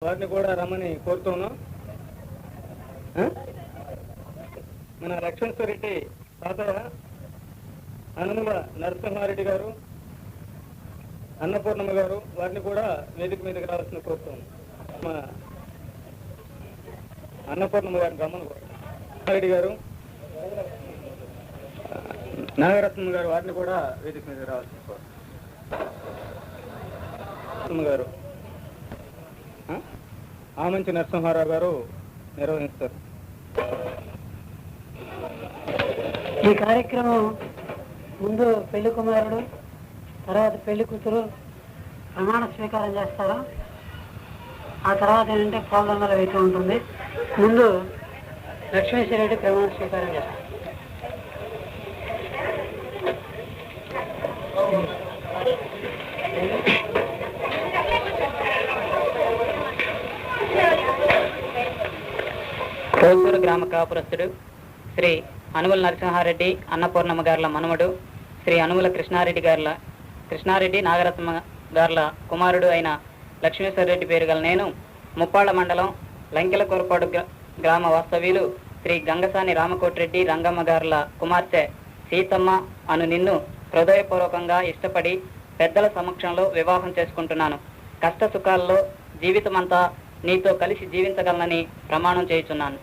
వారిని కూడా రమ్మని కోరుతున్నాం. మన లక్ష్మణేశ్వర రెడ్డి తాతయ్య అనుముల నరసింహారెడ్డి గారు, అన్నపూర్ణమ్మ గారు, వారిని కూడా వేదిక మీదకి రావాల్సిన కోరుతున్నాం. మా అన్నపూర్ణమ్మ గారిని రమ్మని రెడ్డి గారు, నాగరత్నం గారు, వారిని కూడా వేదిక మీదకి రావాల్సిన కోరుతున్నాం. గారు ఆమంచి నరసింహారావు గారు నిర్వహిస్తారు. ఈ కార్యక్రమం ముందు పెళ్లి కుమారుడు, తర్వాత పెళ్లి కూతురు ప్రమాణ స్వీకారం చేస్తారు. ఆ తర్వాత ఏంటంటే పాల్గొనలు వేస్తూ ఉంటుంది. ముందు లక్ష్మేశ్వర రెడ్డి ప్రమాణ స్వీకారం చేస్తారు. కోసూరు గ్రామ కాపురస్తుడు శ్రీ అనుముల నరసింహారెడ్డి అన్నపూర్ణమ్మ గారుల మనవడు శ్రీ అనుముల కృష్ణారెడ్డి నాగరత్న గారుల కుమారుడు అయిన లక్ష్మేశ్వర రెడ్డి పేరు గల నేను ముప్పాళ్ల మండలం లంకెల కోరపాడు గ్రామ వాస్తవ్యులు శ్రీ గంగసాని రామకోటిరెడ్డి రంగమ్మ గారుల కుమార్తె సీతమ్మ అను నిన్ను హృదయపూర్వకంగా ఇష్టపడి పెద్దల సమక్షంలో వివాహం చేసుకుంటున్నాను. కష్ట సుఖాల్లో జీవితమంతా నీతో కలిసి జీవించగలనని ప్రమాణం చేయుచున్నాను.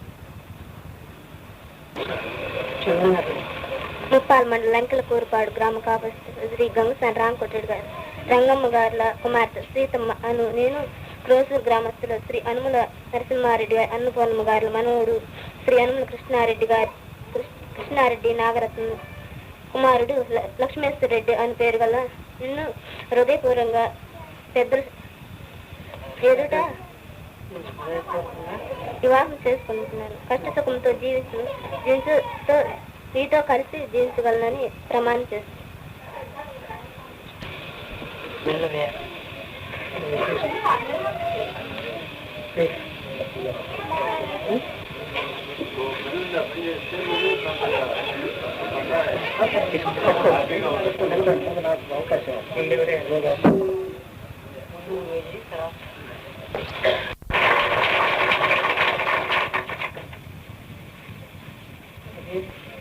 ముప్పాల మండలం లంకెల కోరపాడు గ్రామ కాపురస్తుడు శ్రీ గంగసాని రామకోటిరెడ్డి గారు రంగమ్మ గారుల కుమార్తె సీతమ్మ అను నేను క్రోసూరు గ్రామస్తులు శ్రీ అనుముల నరసింహారెడ్డి గారి అన్నపూర్ణమ్మ గారుల మనవుడు శ్రీ అనుముల కృష్ణారెడ్డి నాగరత్న కుమారుడు లక్ష్మేశ్వర రెడ్డి అని పేరు గల నిన్ను హృదయపూర్వంగా పెద్దలు ఎదుట వివాహం చేసుకుంటున్నాను. కష్టసుఖంతో జీవించుతో నీతో కలిసి జీవించగలనని ప్రమాణం చేస్తాను.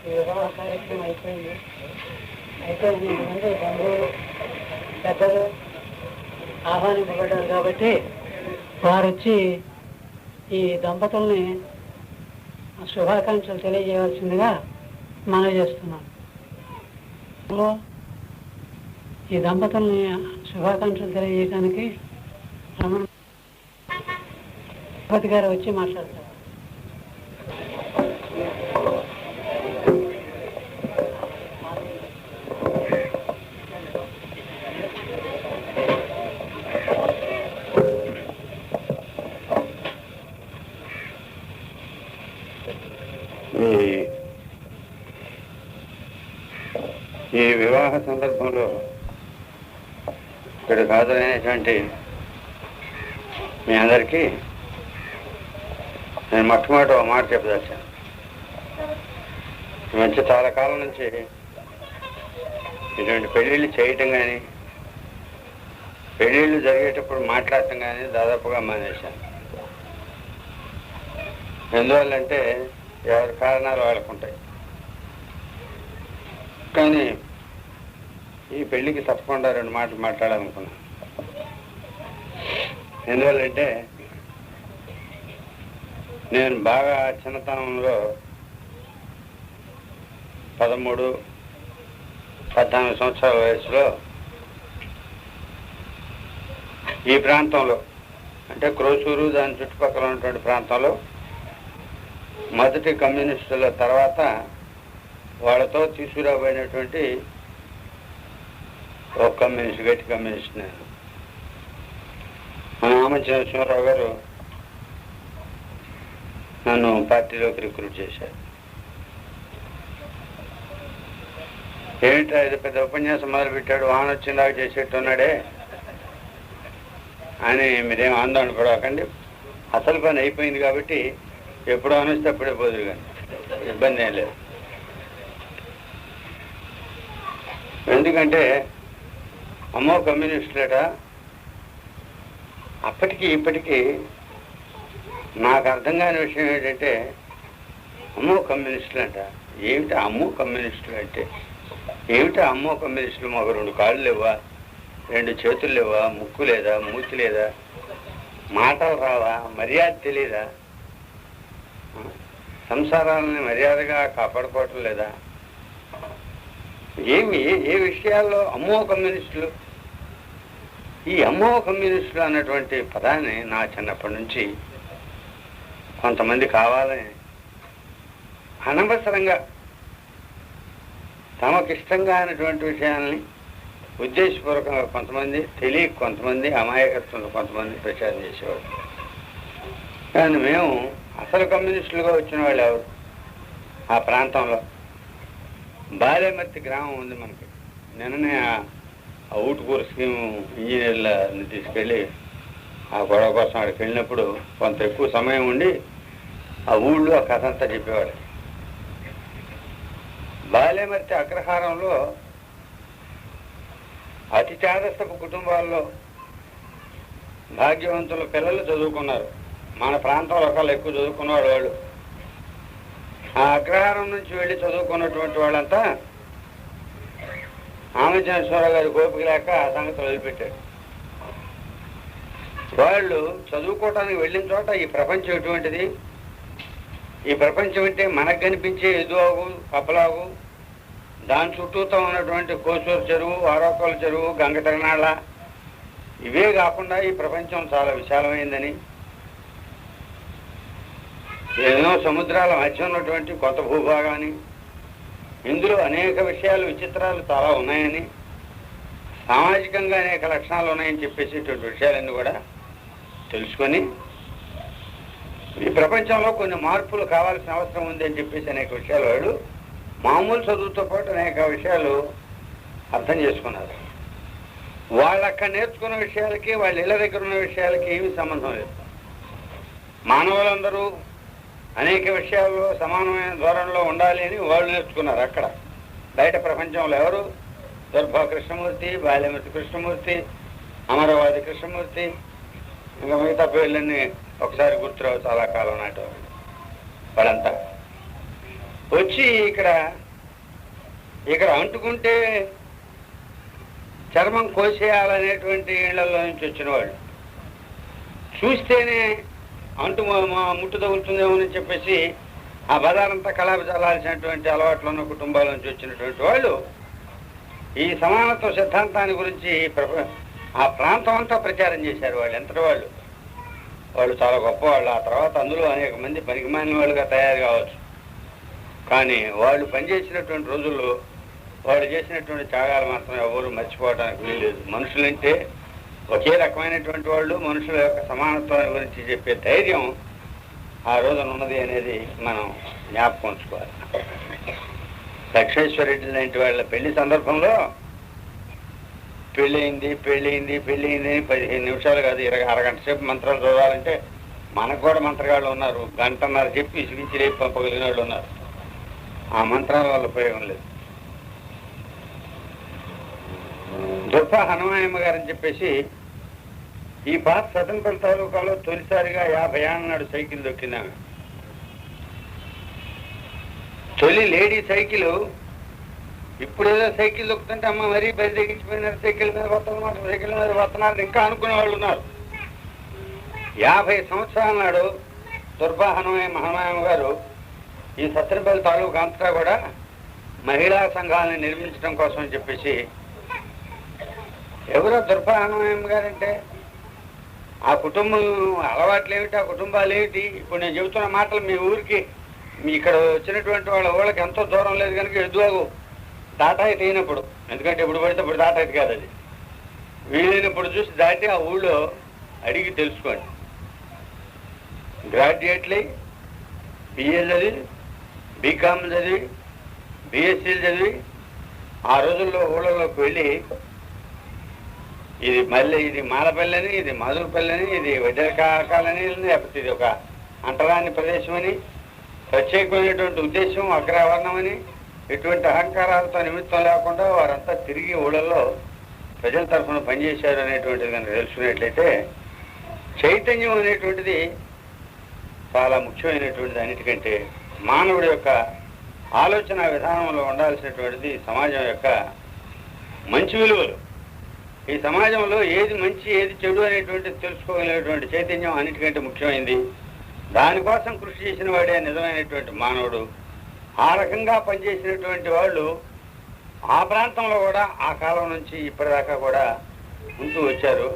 వివాహ కార్యక్రమం అయిపోయింది. అయితే ముందు బంధువులు పెద్దలు ఆహ్వానింపబడ్డారు కాబట్టి వారు వచ్చి ఈ దంపతుల్ని శుభాకాంక్షలు తెలియజేయవలసిందిగా మనవి చేస్తున్నాను. ఈ దంపతుల్ని శుభాకాంక్షలు తెలియజేయడానికి రమణ గారు వచ్చి మాట్లాడతారు. ఈ వివాహ సందర్భంలో ఇక్కడ హాజరైనటువంటి మీ అందరికీ నేను మొట్టమొదటి ఒక మాట చెప్పదలిచాను. ఈ మధ్య చాలా కాలం నుంచి ఇటువంటి పెళ్ళిళ్ళు చేయటం కానీ పెళ్ళిళ్ళు జరిగేటప్పుడు మాట్లాడటం కానీ దాదాపుగా మానేశాను. ఎందువల్లంటే ఎవరి కారణాలు వాళ్ళకు ఉంటాయి. కానీ ఈ పెళ్ళికి తప్పకుండా 2 మాటలు మాట్లాడాలనుకున్నాను. ఎందువల్లంటే నేను బాగా చిన్నతనంలో 13-14 సంవత్సరాల వయసులో ఈ ప్రాంతంలో అంటే క్రోసూరు దాని చుట్టుపక్కల ఉన్నటువంటి ప్రాంతంలో మొదటి కమ్యూనిస్టుల తర్వాత వాళ్ళతో తీసుకురాబోయినటువంటి ఒక కమ్యూనిస్ట్, గట్టి కమ్యూనిస్ట్ నేను. మన ఆమంచి నరసింహారావు గారు నన్ను పార్టీలోకి రిక్రూట్ చేశారు. ఏమిటా ఇది పెద్ద ఉపన్యాసం మొదలుపెట్టాడు, వాహనం వచ్చిందాక చేసేట్టున్నాడే అని మీరేం ఆందోళన పడకండి. అసలు పని అయిపోయింది కాబట్టి ఎప్పుడు ఆనొస్తే అప్పుడే పోదురు కానీ ఇబ్బంది ఏం లేదు. ఎందుకంటే అమ్మో కమ్యూనిస్టులట అప్పటికి ఇప్పటికీ నాకు అర్థం కాని విషయం ఏంటంటే అమ్మో కమ్యూనిస్టులు అంట. ఏమిటి అమ్మో కమ్యూనిస్టులు అంటే ఏమిటి? అమ్మో కమ్యూనిస్టులు మాకు 2 కాళ్ళు లేవా, 2 చేతులు లేవా, ముక్కు లేదా, మూతి లేదా, మాటలు రావా, మర్యాద తెలీదా, సంసారాలని మర్యాదగా కాపాడుకోవటం లేదా, ఏ విషయాల్లో అమ్మో కమ్యూనిస్టులు? ఈ అమ్మో కమ్యూనిస్టులు అన్నటువంటి పదాన్ని నా చిన్నప్పటి నుంచి కొంతమంది కావాలని అనవసరంగా తమకిష్టంగా అయినటువంటి విషయాల్ని ఉద్దేశపూర్వకంగా కొంతమంది, తెలియక కొంతమంది, అమాయకత్వంలో కొంతమంది ప్రచారం చేసేవారు. కానీ మేము అసలు కమ్యూనిస్టులుగా వచ్చిన వాళ్ళు ఎవరు? ఆ ప్రాంతంలో బాలేమర్తి గ్రామం ఉంది మనకి. నిన్ననే ఆ ఊటుకూరు స్కీమ్ ఇంజనీర్లని తీసుకెళ్ళి ఆ గొడవ కోసం అక్కడికి వెళ్ళినప్పుడు కొంత ఎక్కువ సమయం ఉండి ఆ ఊళ్ళో ఆ కథ అంతా చెప్పేవాడు. బాలేమర్తి అగ్రహారంలో అతి చాదస్తపు కుటుంబాల్లో భాగ్యవంతుల పిల్లలు చదువుకున్నారు. మన ప్రాంతంలో ఒకళ్ళు ఎక్కువ చదువుకున్నవాడు వాళ్ళు. ఆ అగ్రహారం నుంచి వెళ్ళి చదువుకున్నటువంటి వాళ్ళంతా ఆమచంద్రరావు గారి గోపిక లేక ఆ సంగతి వదిలిపెట్టారు. వాళ్ళు చదువుకోవటానికి వెళ్ళిన చోట ఈ ప్రపంచం ఎటువంటిది, ఈ ప్రపంచం అంటే మనకు కనిపించే ఎదువాగు, కప్పలాగు, దాని చుట్టూతో ఉన్నటువంటి కోసూరు చెరువు, ఆరోకల చెరువు, గంగ తిరణాళ, ఇవే కాకుండా ఈ ప్రపంచం చాలా విశాలమైందని, ఎన్నో సముద్రాల మధ్య ఉన్నటువంటి కొత్త భూభాగాన్ని, ఇందులో అనేక విషయాలు, విచిత్రాలు చాలా ఉన్నాయని, సామాజికంగా అనేక లక్షణాలు ఉన్నాయని చెప్పేసేటువంటి విషయాలన్నీ కూడా తెలుసుకొని ఈ ప్రపంచంలో కొన్ని మార్పులు కావాల్సిన అవసరం ఉంది అని చెప్పేసి అనేక విషయాలు వాళ్ళు మామూలు చదువుతో పాటు అనేక విషయాలు అర్థం చేసుకున్నారు. వాళ్ళు అక్కడ నేర్చుకున్న విషయాలకి, వాళ్ళ ఇళ్ళ దగ్గర ఉన్న విషయాలకి ఏమీ సంబంధం లేదు. మానవులందరూ అనేక విషయాల్లో సమానమైన ధోరణిలో ఉండాలి అని వాళ్ళు నేర్చుకున్నారు. అక్కడ బయట ప్రపంచంలో ఎవరు? దుర్భా కృష్ణమూర్తి, బాల్యమూర్తి కృష్ణమూర్తి, అమరవాది కృష్ణమూర్తి, ఇంకా మిగతా పేర్లన్నీ ఒకసారి గుర్తురావు, చాలా కాలం నాటి వాళ్ళంతా వచ్చి ఇక్కడ అంటుకుంటే చర్మం కోసేయాలనేటువంటి ఇళ్లలో నుంచి వచ్చిన వాళ్ళు, చూస్తేనే అంటు ముట్టు తగులుతుందేమోని చెప్పేసి ఆ బజారంతా కళాపి చల్లాల్సినటువంటి అలవాట్లు ఉన్న కుటుంబాల నుంచి వచ్చినటువంటి వాళ్ళు ఈ సమానత్వ సిద్ధాంతాన్ని గురించి ఆ ప్రాంతం అంతా ప్రచారం చేశారు. వాళ్ళు ఎంతటి వాళ్ళు చాలా గొప్పవాళ్ళు. ఆ తర్వాత అందులో అనేక మంది పనికిమాలిన వాళ్ళుగా తయారు కావచ్చు. కానీ వాళ్ళు పనిచేసినటువంటి రోజుల్లో వాళ్ళు చేసినటువంటి త్యాగాలు మాత్రం ఎవరు మర్చిపోవడానికి వీల్లేదు. మనుషులంటే ఒకే రకమైనటువంటి వాళ్ళు, మనుషుల యొక్క సమానత్వాన్ని గురించి చెప్పే ధైర్యం ఆ రోజున ఉన్నది అనేది మనం జ్ఞాపకం ఉంచుకోవాలి. లక్ష్మేశ్వరరెడ్డి లాంటి వాళ్ళ పెళ్లి సందర్భంలో పెళ్ళయింది అని 15 నిమిషాలు కాదు, 20 అరగంట సేపు మంత్రాలు చదవాలంటే మనకు కూడా మంత్రగాళ్ళు ఉన్నారు. గంటన్నర చెప్పి ఇసుగించి రేపు పంపగలిగిన వాళ్ళు ఉన్నారు. ఆ మంత్రాల వల్ల ఉపయోగం లేదు. దుర్ప హనుమాయమ్మ గారని చెప్పేసి ఈ పాత సతంపల్లి తాలూకాలో తొలిసారిగా 50 ఏళ్ళ నాడు సైకిల్ దొక్కిందామె. తొలి లేడీ సైకిల్. ఇప్పుడేదో సైకిల్ దొక్కుతుంటే అమ్మ మరీ బరి తెగించిపోయినారు, సైకిల్ మీద వస్తున్నమాట, సైకిల్ మీద వస్తున్నారు ఇంకా అనుకునే వాళ్ళు ఉన్నారు. 50 సంవత్సరాల నాడు దుర్బా హనుమాయమ్మ గారు ఈ సత్తెనపల్లి తాలూకా అంతా కూడా మహిళా సంఘాలను నిర్మించడం కోసం అని చెప్పేసి, ఎవరో దుర్బా హనుమాయమ్మ గారంటే ఆ కుటుంబం అలవాట్లు ఏమిటి, ఆ కుటుంబాలు ఏమిటి, ఇప్పుడు నేను చెబుతున్న మాటలు మీ ఊరికి, మీ ఇక్కడ వచ్చినటువంటి వాళ్ళ ఊళ్ళకి ఎంతో దూరం లేదు కనుక ఎదువాగు దాటాయి అయినప్పుడు, ఎందుకంటే ఇప్పుడు పడితే ఇప్పుడు దాటాయి కాదు, అది వీలైనప్పుడు చూసి దాటి ఆ ఊళ్ళో అడిగి తెలుసుకోండి. గ్రాడ్యుయేట్లై బిఏ చదివి, బీకామ్ చదివి, బిఎస్సీలు చదివి ఆ రోజుల్లో ఊళ్ళలోకి వెళ్ళి ఇది మాలపల్లని, ఇది మాధురపల్లని, ఇది వడ్డకాకాలని, లేకపోతే ఇది ఒక అంటరాని ప్రదేశం అని, ప్రత్యేకమైనటువంటి ఉద్దేశం, అగ్రవర్ణం అని, ఎటువంటి అహంకారాలతో నిమిత్తం లేకుండా వారంతా తిరిగి ఊళ్ళల్లో ప్రజల తరఫున పనిచేశారు అనేటువంటిది కనుక తెలుసుకున్నట్లయితే చైతన్యం అనేటువంటిది చాలా ముఖ్యమైనటువంటిది. అన్నిటికంటే మానవుడి యొక్క ఆలోచన విధానంలో ఉండాల్సినటువంటిది సమాజం యొక్క మంచి విలువలు. ఈ సమాజంలో ఏది మంచి ఏది చెడు అనేటువంటిది తెలుసుకోగలిగినటువంటి చైతన్యం అన్నిటికంటే ముఖ్యమైనది. దానికోసం కృషి చేసిన వాడే నిజమైనటువంటి మానవుడు. ఆ రకంగా పనిచేసినటువంటి వాళ్ళు ఆ ప్రాంతంలో కూడా ఆ కాలం నుంచి ఇప్పటిదాకా కూడా ఉంటూ వచ్చారు.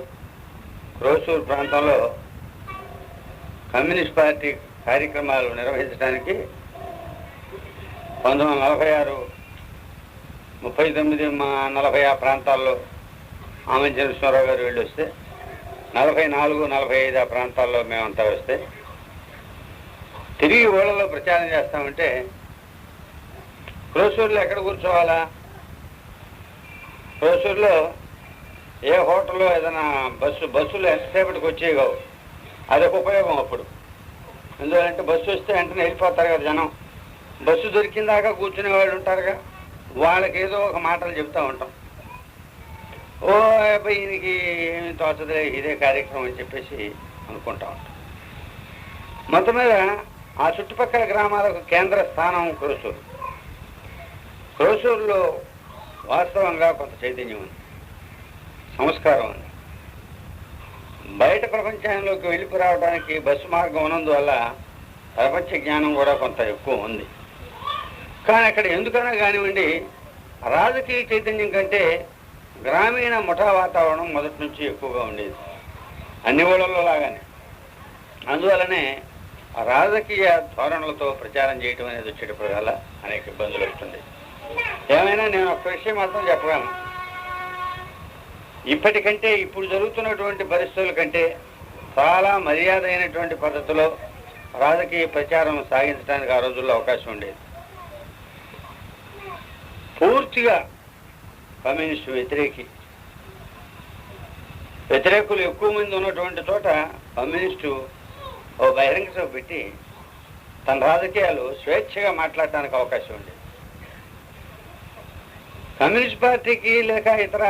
క్రోసూరు ప్రాంతంలో కమ్యూనిస్ట్ పార్టీ కార్యక్రమాలు నిర్వహించడానికి 1946, 39, 40 ఆ ప్రాంతాల్లో ఆమంచి నరసింహారావు గారు వెళ్ళి వస్తే, 44, 45 ఆ ప్రాంతాల్లో మేమంతా వస్తే తిరిగి ఊళ్ళలో ప్రచారం చేస్తామంటే క్రోసూరులో ఎక్కడ కూర్చోవాలా, క్రోసూరులో ఏ హోటల్లో ఏదైనా బస్సులు ఎంతసేపటికి వచ్చేయవు. అదొక ఉపయోగం అప్పుడు. ఎందుకంటే బస్సు వస్తే వెంటనే వెళ్ళిపోతారు కదా జనం. బస్సు దొరికిందాకా కూర్చునే వాళ్ళు ఉంటారుగా, వాళ్ళకి ఏదో ఒక మాటలు చెప్తూ ఉంటాం. ఓ అబ్బాయి ఈయనకి ఏమి తోచదులే, ఇదే కార్యక్రమం అని చెప్పేసి అనుకుంటా ఉంటాం. మొత్తం మీద ఆ చుట్టుపక్కల గ్రామాలకు కేంద్ర స్థానం క్రోసూరు. క్రోసూరులో వాస్తవంగా కొంత చైతన్యం ఉంది, సంస్కారం ఉంది. బయట ప్రపంచంలోకి వెళ్ళిపో రావడానికి బస్సు మార్గం ఉన్నందువల్ల ప్రపంచ జ్ఞానం కూడా కొంత ఎక్కువ ఉంది. కానీ అక్కడ ఎందుకన్నా కానివ్వండి, రాజకీయ చైతన్యం కంటే గ్రామీణ ముఠా వాతావరణం మొదటి నుంచి ఎక్కువగా ఉండేది, అన్ని ఊళ్ళల్లో లాగానే. అందువల్లనే రాజకీయ ధోరణులతో ప్రచారం చేయటం అనేది వచ్చేటప్పుడు అనేక ఇబ్బందులు వస్తుంది. ఏమైనా నేను ఒక విషయం మాత్రం చెప్పగలను. ఇప్పటికంటే ఇప్పుడు జరుగుతున్నటువంటి పరిస్థితుల కంటే చాలా మర్యాద అయినటువంటి పద్ధతిలో రాజకీయ ప్రచారం సాగించడానికి ఆ రోజుల్లో అవకాశం ఉండేది. పూర్తిగా కమ్యూనిస్టు వ్యతిరేకులు ఎక్కువ మంది ఉన్నటువంటి చోట కమ్యూనిస్టు ఓ బహిరంగ సభ పెట్టి తన రాజకీయాలు స్వేచ్ఛగా మాట్లాడటానికి అవకాశం ఉండేది. కమ్యూనిస్ట్ పార్టీకి లేక ఇతర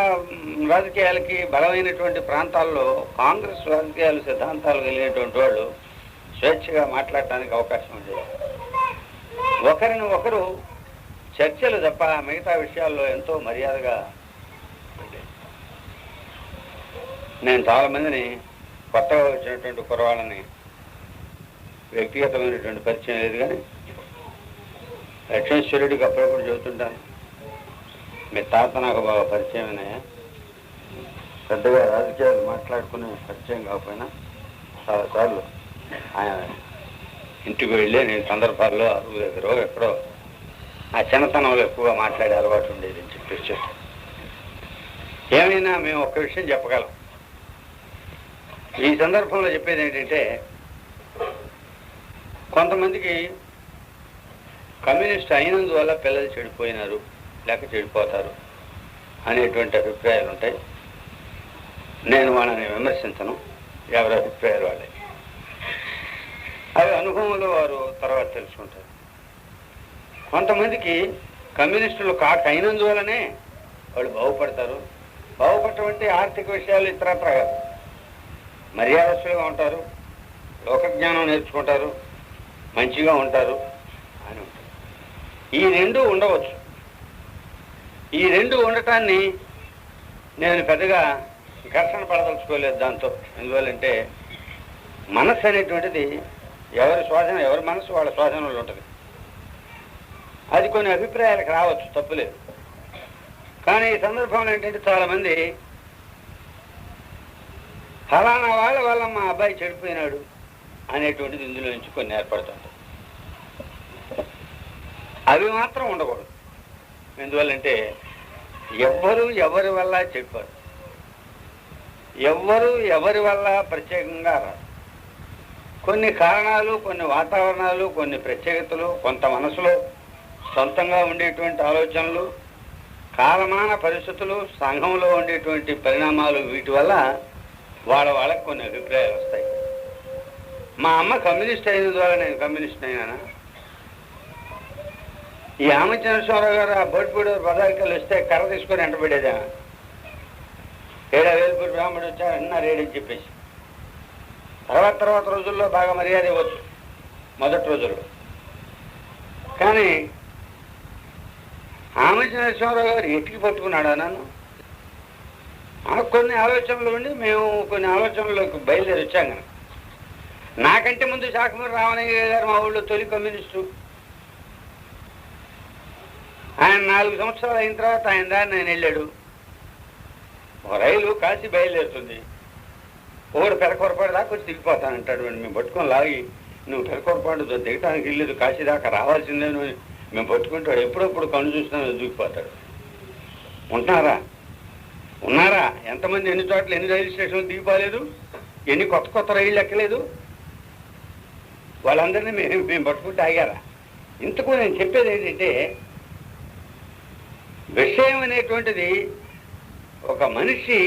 రాజకీయాలకి బలమైనటువంటి ప్రాంతాల్లో కాంగ్రెస్ రాజకీయాలు సిద్ధాంతాలు కలిగినటువంటి వాళ్ళు స్వేచ్ఛగా మాట్లాడటానికి అవకాశం ఉండేది. ఒకరిని ఒకరు చర్చలు తప్ప మిగతా విషయాల్లో ఎంతో మర్యాదగా ఉండేది. నేను చాలా మందిని కొత్తగా వచ్చినటువంటి కుర్రవాళ్ళని వ్యక్తిగతమైనటువంటి పరిచయం లేదు, కానీ లక్ష్మేశ్వరుడికి అప్పుడప్పుడు చెబుతుంటాను, మీ తాత నాకు బాగా పరిచయం అయినాయా, పెద్దగా రాజకీయాలు మాట్లాడుకునే పరిచయం కాకపోయినా చాలాసార్లు ఆయన ఇంటికి వెళ్ళి నేను సందర్భాల్లో అరుగు దగ్గర ఎక్కడో ఆ చిన్నతనంలో ఎక్కువగా మాట్లాడే అలవాటు ఉండేది అని చెప్పేసి. ఏమైనా మేము ఒక్క విషయం చెప్పగలం. ఈ సందర్భంలో చెప్పేది ఏంటంటే, కొంతమందికి కమ్యూనిస్ట్ అయినందువల్ల పిల్లలు చెడిపోయినారు లేక చెడిపోతారు అనేటువంటి అభిప్రాయాలు ఉంటాయి. నేను వాళ్ళని విమర్శించను, ఎవరి అభిప్రాయాలు వాళ్ళే. అవి అనుభవంలో వారు తర్వాత తెలుసుకుంటారు. కొంతమందికి కమ్యూనిస్టులు అయినందువల్లనే వాళ్ళు బాగుపడతారు. బాగుపడటం అంటే ఆర్థిక విషయాలు ఇతరత్ర కాదు, మర్యాదస్తులుగా ఉంటారు, లోకజ్ఞానం నేర్చుకుంటారు, మంచిగా ఉంటారు అని ఉంటారు. ఈ రెండు ఉండవచ్చు. ఈ రెండు ఉండటాన్ని నేను పెద్దగా ఘర్షణ పడదలుచుకోలేదు దాంతో. ఎందువల్లంటే మనస్సు అనేటువంటిది ఎవరి మనసు వాళ్ళ స్వాధీనంలో ఉంటుంది. అది కొన్ని అభిప్రాయాలకు రావచ్చు, తప్పులేదు. కానీ ఈ సందర్భంలో ఏంటంటే చాలామంది ఫలానా వాళ్ళ వల్ల మా అబ్బాయి చెడిపోయినాడు అనేటువంటిది ఇందులో నుంచి కొన్ని ఏర్పడుతుంటాయి. అవి మాత్రం ఉండకూడదు. ఎందువల్లంటే ఎవ్వరు ఎవరి వల్ల చెడిపోరు, ఎవ్వరు ఎవరి వల్ల ప్రత్యేకంగా రాదు. కొన్ని కారణాలు, కొన్ని వాతావరణాలు, కొన్ని ప్రత్యేకతలు, కొంత మనసులో సొంతంగా ఉండేటువంటి ఆలోచనలు, కాలమాన పరిస్థితులు, సంఘంలో ఉండేటువంటి పరిణామాలు, వీటి వల్ల వాళ్ళకి కొన్ని అభిప్రాయాలు వస్తాయి. మా అమ్మ కమ్యూనిస్ట్ అయిన ద్వారా నేను కమ్యూనిస్ట్ అయినానా? ఈ ఆమంచి నరసింహారావు గారు ఆ బోటిపూడి పదార్థాలు వస్తే కర్ర తీసుకొని ఎంటబడేదా? వేలుపూడి బ్రాహ్మణుడు వచ్చారన్నా రేడని చెప్పేసి తర్వాత రోజుల్లో బాగా మర్యాద ఇవ్వచ్చు. మొదటి రోజుల్లో. కానీ ఆమె నరసింహారావు గారు ఎట్టికి పట్టుకున్నాడా నన్ను? కొన్ని ఆలోచనలు ఉండి మేము కొన్ని ఆలోచనలకు బయలుదేరి వచ్చాం కదా. నాకంటే ముందు శాఖమూరి రామలింగయ్య గారు మా ఊళ్ళో తొలి కమ్యూనిస్టు. ఆయన 4 సంవత్సరాలు అయిన తర్వాత ఆయన దాన్ని ఆయన వెళ్ళాడు. ఒక రైలు కాశీ బయలుదేరుతుంది, ఒకడు పెరకొరపాటు దాకా వచ్చి దిగిపోతానంటాడు. మేము పట్టుకొని లాగి, నువ్వు పెరకొరపాటు దిగటానికి వెళ్ళలేదు, కాశీ దాకా రావాల్సిందే నువ్వు. మేము పట్టుకుంటాడు, ఎప్పుడప్పుడు కళ్ళు చూసినా దూకిపోతాడు. ఉన్నారా? ఎంతమంది ఎన్ని చోట్ల ఎన్ని రైలు స్టేషన్లు దిగిపోలేదు, ఎన్ని కొత్త కొత్త రైళ్ళు ఎక్కలేదు, వాళ్ళందరినీ మేము పట్టుకుంటే ఆగారా? ఇంతకు నేను చెప్పేది ఏంటంటే, విషయం అనేటువంటిది ఒక మనిషి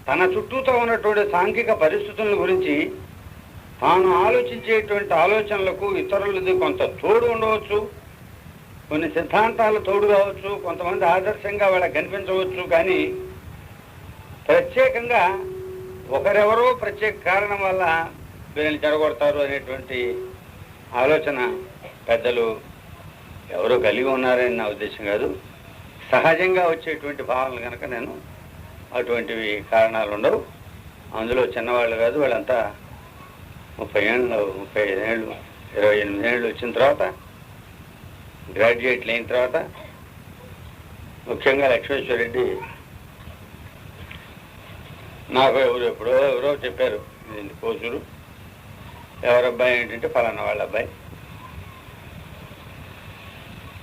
తన చుట్టూతో ఉన్నటువంటి సాంఘిక పరిస్థితుల గురించి తాను ఆలోచించేటువంటి ఆలోచనలకు ఇతరులది కొంత తోడు ఉండవచ్చు, కొన్ని సిద్ధాంతాలు తోడు కావచ్చు, కొంతమంది ఆదర్శంగా వాళ్ళకి కనిపించవచ్చు. కానీ ప్రత్యేకంగా ఒకరెవరో ప్రత్యేక కారణం వల్ల వీళ్ళని చెడగొడతారు అనేటువంటి ఆలోచన పెద్దలు ఎవరో కలిగి ఉన్నారని నా ఉద్దేశం కాదు. సహజంగా వచ్చేటువంటి భావనలు కనుక నేను అటువంటివి కారణాలు ఉండవు. అందులో చిన్నవాళ్ళు కాదు, వాళ్ళంతా 30 ఏళ్ళు 35 ఏళ్ళు 28 ఏళ్ళు వచ్చిన తర్వాత, గ్రాడ్యుయేట్లు అయిన తర్వాత, ముఖ్యంగా లక్ష్మేశ్వర రెడ్డి నాకు ఎవరో చెప్పారు, ఇది కోసూరు ఎవరబ్బాయి ఏంటంటే ఫలానా వాళ్ళ అబ్బాయి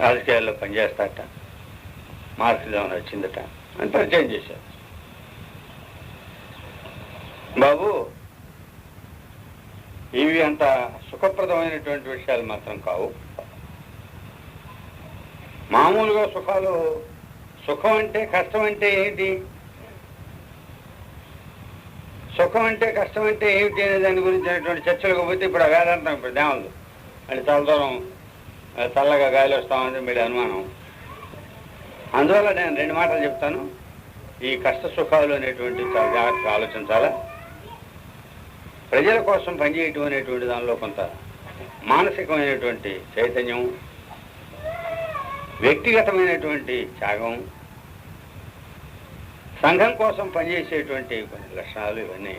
రాజకీయాల్లో పనిచేస్తాట, మార్క్సిజం వచ్చిందట అని పరిచయం చేశారు. బాబు, ఇవి అంత సుఖప్రదమైనటువంటి విషయాలు మాత్రం కావు. మామూలుగా సుఖం అంటే కష్టం అంటే ఏంటి, సుఖం అంటే కష్టం అంటే ఏమిటి అనే దాని గురించి అనేటువంటి చర్చలకు పోతే ఇప్పుడు ఆ వేదాంతం ఇప్పుడు దేవదు అంటే చాలా దూరం చల్లగా గాలి వస్తామని మీరు అనుమానం. అందువల్ల నేను 2 మాటలు చెప్తాను. ఈ కష్ట సుఖాలు అనేటువంటి చాలా జాగ్రత్తగా ఆలోచించాలా. ప్రజల కోసం పనిచేయటం అనేటువంటి దానిలో కొంత మానసికమైనటువంటి చైతన్యం, వ్యక్తిగతమైనటువంటి త్యాగం, సంఘం కోసం పనిచేసేటువంటి కొన్ని లక్షణాలు, ఇవన్నీ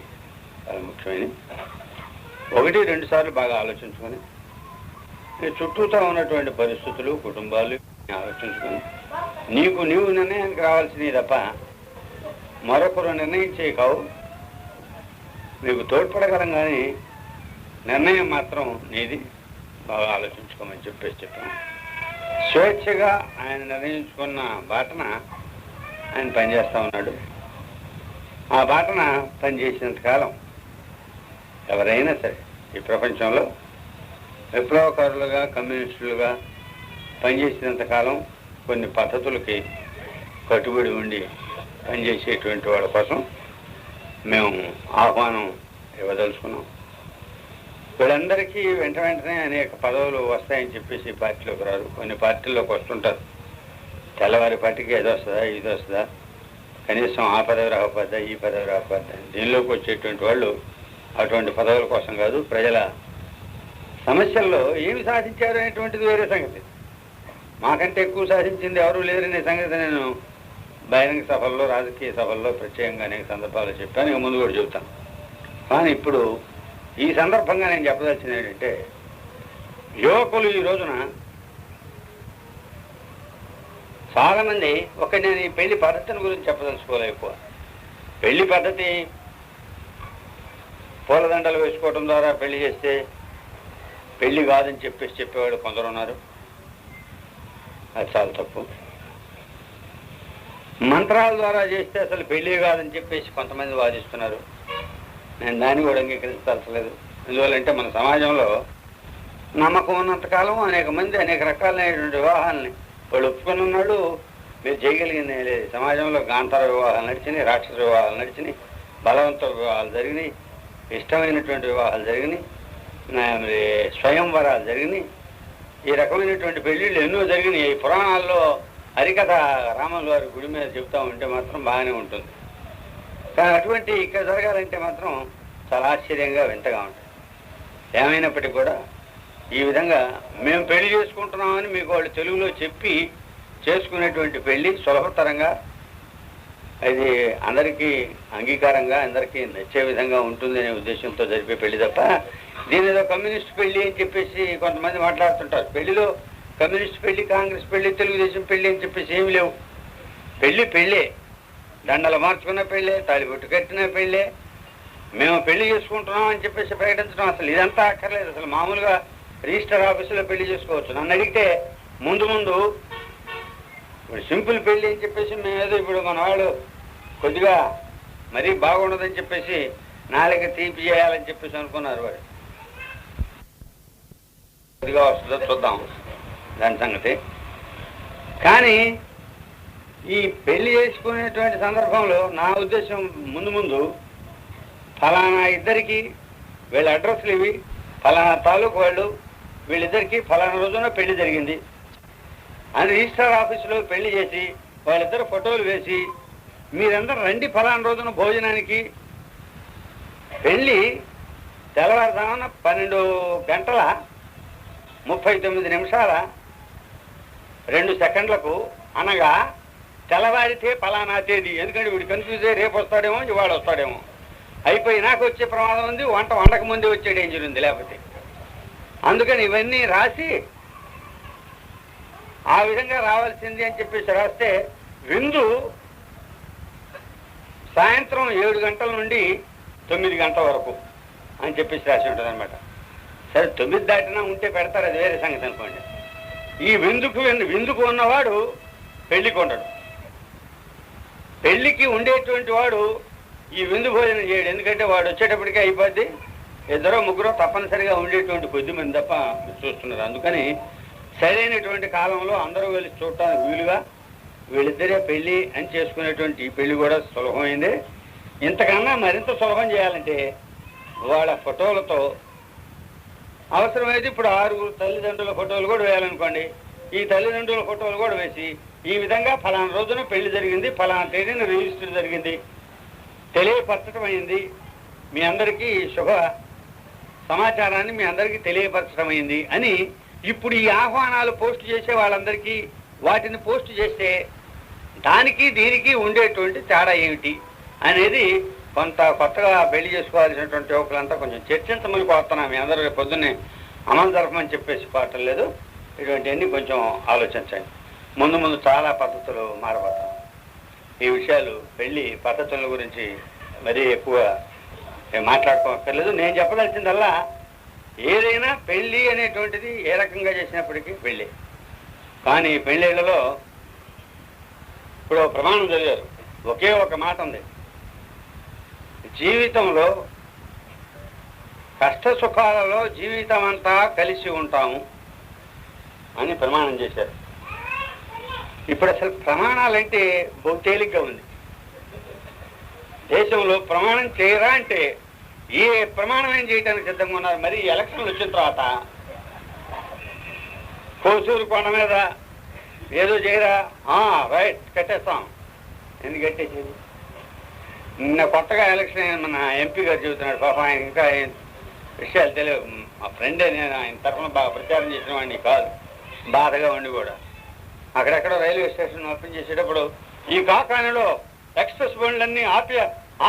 చాలా ముఖ్యమైనవి. 1-2 సార్లు బాగా ఆలోచించుకొని, చుట్టూతో ఉన్నటువంటి పరిస్థితులు, కుటుంబాలు ఆలోచించుకొని, నీవు నిర్ణయానికి రావాల్సినవి తప్ప మరొకరు నిర్ణయించే కావు. నీకు తోడ్పడగలం కానీ నిర్ణయం మాత్రం నీది, బాగా ఆలోచించుకోమని చెప్పాను. స్వేచ్ఛగా ఆయన నిర్ణయించుకున్న బాటన ఆయన పనిచేస్తూ ఉన్నాడు. ఆ బాటన పనిచేసినంతకాలం ఎవరైనా సరే ఈ ప్రపంచంలో విప్లవకారులుగా, కమ్యూనిస్టులుగా పనిచేసినంతకాలం కొన్ని పద్ధతులకి కట్టుబడి ఉండి పనిచేసేటువంటి వాళ్ళ కోసం మేము ఆహ్వానం ఇవ్వదలుచుకున్నాం. వీళ్ళందరికీ వెంటనే అనేక పదవులు వస్తాయని చెప్పేసి పార్టీలోకి రారు. కొన్ని పార్టీల్లోకి వస్తుంటారు, తెల్లవారి పార్టీకి ఏదో వస్తుందా, ఇది వస్తుందా, కనీసం ఆ పదవి రాకపోద్దా, ఈ పదవి రాకపోద్దా. దీనిలోకి వచ్చేటువంటి వాళ్ళు అటువంటి పదవుల కోసం కాదు, ప్రజల సమస్యల్లో ఏమి సాధించారు అనేటువంటిది వేరే సంగతి. మాకంటే ఎక్కువ సాధించింది ఎవరూ లేరనే సంగతి నేను బహిరంగ సభల్లో, రాజకీయ సభల్లో ప్రత్యేకంగా అనేక సందర్భాలు చెప్పాను, ఇక ముందు కూడా చెబుతాను. కానీ ఇప్పుడు ఈ సందర్భంగా నేను చెప్పదలిచింది ఏంటంటే, యువకులు ఈ రోజున చాలామంది నేను ఈ పెళ్లి పద్ధతిని గురించి చెప్పదలుచుకోలే. ఎక్కువ పెళ్లి పద్ధతి పూలదండలు వేసుకోవడం ద్వారా పెళ్లి చేస్తే పెళ్లి కాదని చెప్పేవాళ్ళు కొందరు ఉన్నారు. అది చాలా తప్పు. మంత్రాల ద్వారా చేస్తే అసలు పెళ్లి కాదని చెప్పేసి కొంతమంది వాదిస్తున్నారు. నేను దాన్ని కూడా అంగీకరించదలచలేదు. ఎందువల్లంటే మన సమాజంలో నమ్మకం ఉన్నంతకాలం అనేక మంది అనేక రకాలైనటువంటి వివాహాలని వాళ్ళు ఒప్పుకొని ఉన్నాడు. మీరు చేయగలిగింది లేదు. సమాజంలో గాంధార వివాహాలు నడిచినాయి, రాక్షస వివాహాలు నడిచినాయి, బలవంత వివాహాలు జరిగినాయి, ఇష్టమైనటువంటి వివాహాలు జరిగినాయి, స్వయంవరాలు జరిగినాయి. ఈ రకమైనటువంటి పెళ్లిళ్ళు ఎన్నో జరిగినాయి. ఈ పురాణాల్లో హరికథ రాముల వారి గుడి మీద చెబుతూ ఉంటే మాత్రం బాగానే ఉంటుంది. కానీ అటువంటి ఇక్కడ జరగాలంటే మాత్రం చాలా ఆశ్చర్యంగా వింతగా ఉంటుంది. ఏమైనప్పటికీ కూడా ఈ విధంగా మేము పెళ్లి చేసుకుంటున్నామని మీకు వాళ్ళు తెలుగులో చెప్పి చేసుకునేటువంటి పెళ్లి సులభతరంగా, అది అందరికీ అంగీకారంగా అందరికీ నచ్చే విధంగా ఉంటుంది అనే ఉద్దేశంతో జరిపే పెళ్లి తప్ప దీని ఏదో కమ్యూనిస్ట్ పెళ్లి అని చెప్పేసి కొంతమంది మాట్లాడుతుంటారు. పెళ్లిలో కమ్యూనిస్ట్ పెళ్లి, కాంగ్రెస్ పెళ్లి, తెలుగుదేశం పెళ్లి అని చెప్పేసి ఏమి లేవు. పెళ్లి పెళ్ళే, దండలు మార్చుకున్న పెళ్ళే, తాళిబొట్టు కట్టిన పెళ్ళే. మేము పెళ్లి చేసుకుంటున్నాం అని చెప్పేసి ప్రకటించడం అసలు ఇదంతా అక్కర్లేదు. అసలు మామూలుగా రిజిస్టర్ ఆఫీసులో పెళ్లి చేసుకోవచ్చు. నన్ను అడిగితే ముందు ఇప్పుడు సింపుల్ పెళ్లి అని చెప్పేసి మేమేదో ఇప్పుడు మన వాళ్ళు కొద్దిగా మరీ బాగుండదని చెప్పేసి నాలుగు తీపి చేయాలని చెప్పేసి అనుకున్నారు. వాడు కొద్దిగా వస్తుందో చూద్దాం దాని సంగతి. కానీ ఈ పెళ్లి చేసుకునేటువంటి సందర్భంలో నా ఉద్దేశం ముందు ఫలానా ఇద్దరికి వీళ్ళ అడ్రస్లు ఇవి, ఫలానా తాలూకు వాళ్ళు, వీళ్ళిద్దరికి ఫలానా రోజున పెళ్లి జరిగింది అని రిజిస్టర్ ఆఫీసులో పెళ్లి చేసి వాళ్ళిద్దరు ఫోటోలు వేసి మీరందరూ రండి ఫలానా రోజున భోజనానికి. పెళ్లి తెల్లవారుజామున 12:39:02 అనగా తెల్లవారితే ఫలానా తేదీ. ఎందుకంటే వీడు కన్ఫ్యూజ్ అయ్యి రేపు వస్తాడేమో ఇవాళ వస్తాడేమో, అయిపోయినాక వచ్చే ప్రమాదం ఉంది, వంట వండక ముందే వచ్చే డేంజర్ ఉంది లేకపోతే. అందుకని ఇవన్నీ రాసి ఆ విధంగా రావాల్సింది అని చెప్పేసి రాస్తే విందు సాయంత్రం 7 గంటల నుండి 9 గంటల వరకు అని చెప్పేసి రాసి ఉంటుంది అనమాట. సరే 9 దాటినా ఉంటే పెడతారు, అది వేరే సంగతి అనుకోండి. ఈ విందుకు ఉన్నవాడు పెళ్లికి ఉండడు. పెళ్లికి ఉండేటువంటి వాడు ఈ విందు భోజనం చేయడు. ఎందుకంటే వాడు వచ్చేటప్పటికే అయిపోద్ది. 2-3 తప్పనిసరిగా ఉండేటువంటి కొద్ది మంది తప్ప చూస్తున్నారు. అందుకని సరైనటువంటి కాలంలో అందరూ వెళ్ళి చూడటానికి వీలుగా వీళ్ళిద్దరే పెళ్లి అని చేసుకునేటువంటి ఈ పెళ్లి కూడా సులభమైంది. ఇంతకన్నా మరింత సులభం చేయాలంటే వాళ్ళ ఫోటోలతో అవసరమైతే ఇప్పుడు 6 తల్లిదండ్రుల ఫోటోలు కూడా వేయాలనుకోండి. ఈ తల్లిదండ్రుల ఫోటోలు కూడా వేసి ఈ విధంగా ఫలానా రోజున పెళ్లి జరిగింది, ఫలానా తేదీన రిజిస్టర్ జరిగింది, తెలియపరచడం అయింది, మీ అందరికీ శుభ సమాచారాన్ని మీ అందరికీ తెలియపరచడం అయింది అని ఇప్పుడు ఈ ఆహ్వానాలు పోస్ట్ చేసే వాళ్ళందరికీ వాటిని పోస్ట్ చేస్తే దానికి దీనికి ఉండేటువంటి తేడా ఏమిటి అనేది కొంత కొత్తగా పెళ్లి చేసుకోవాల్సినటువంటి యువకులంతా కొంచెం చర్చించమని కోరుతున్నాం. మీ అందరూ పొద్దున్నే అమలు జరపమని చెప్పేసి కోరటం లేదు. ఇటువంటివన్నీ కొంచెం ఆలోచించండి. ముందు చాలా పద్ధతులు మారబోతాం. ఈ విషయాలు పెళ్లి పద్ధతుల గురించి మరీ ఎక్కువ మాట్లాడుకోక్కర్లేదు. నేను చెప్పదలిసిందల్లా ఏదైనా పెళ్లి అనేటువంటిది ఏ రకంగా చేసినప్పటికీ పెళ్లి. కానీ పెళ్లిళ్లలో ఇప్పుడు ప్రమాణం చదివారు, ఒకే ఒక మాట ఉంది, జీవితంలో కష్ట సుఖాలలో జీవితం అంతా కలిసి ఉంటాము అని ప్రమాణం చేశారు. ఇప్పుడు అసలు ప్రమాణాలంటే బహు తేలిగ్గా ఉంది. దేశంలో ప్రమాణం చేయరా అంటే ఏ ప్రమాణం ఏం చేయడానికి సిద్ధంగా ఉన్నారు. మరి ఎలక్షన్లు వచ్చిన తర్వాత కోసూరు కొండ మీద ఏదో చేయరా, రైట్ కట్టేస్తాం. ఎందుకు కట్టేసేది? నిన్న కొత్తగా ఎలక్షన్ మన ఎంపీ గారు చెబుతున్నాడు. పాపం ఆయన ఇంకా విషయాలు తెలియదు. మా ఫ్రెండే, నేను ఆయన తరఫున బాగా ప్రచారం చేసిన వాడిని కాదు, బాధగా ఉండి కూడా. అక్కడెక్కడ రైల్వే స్టేషన్ ఓపెన్ చేసేటప్పుడు ఈ కాకానిలో ఎక్స్ప్రెస్ బండ్లన్నీ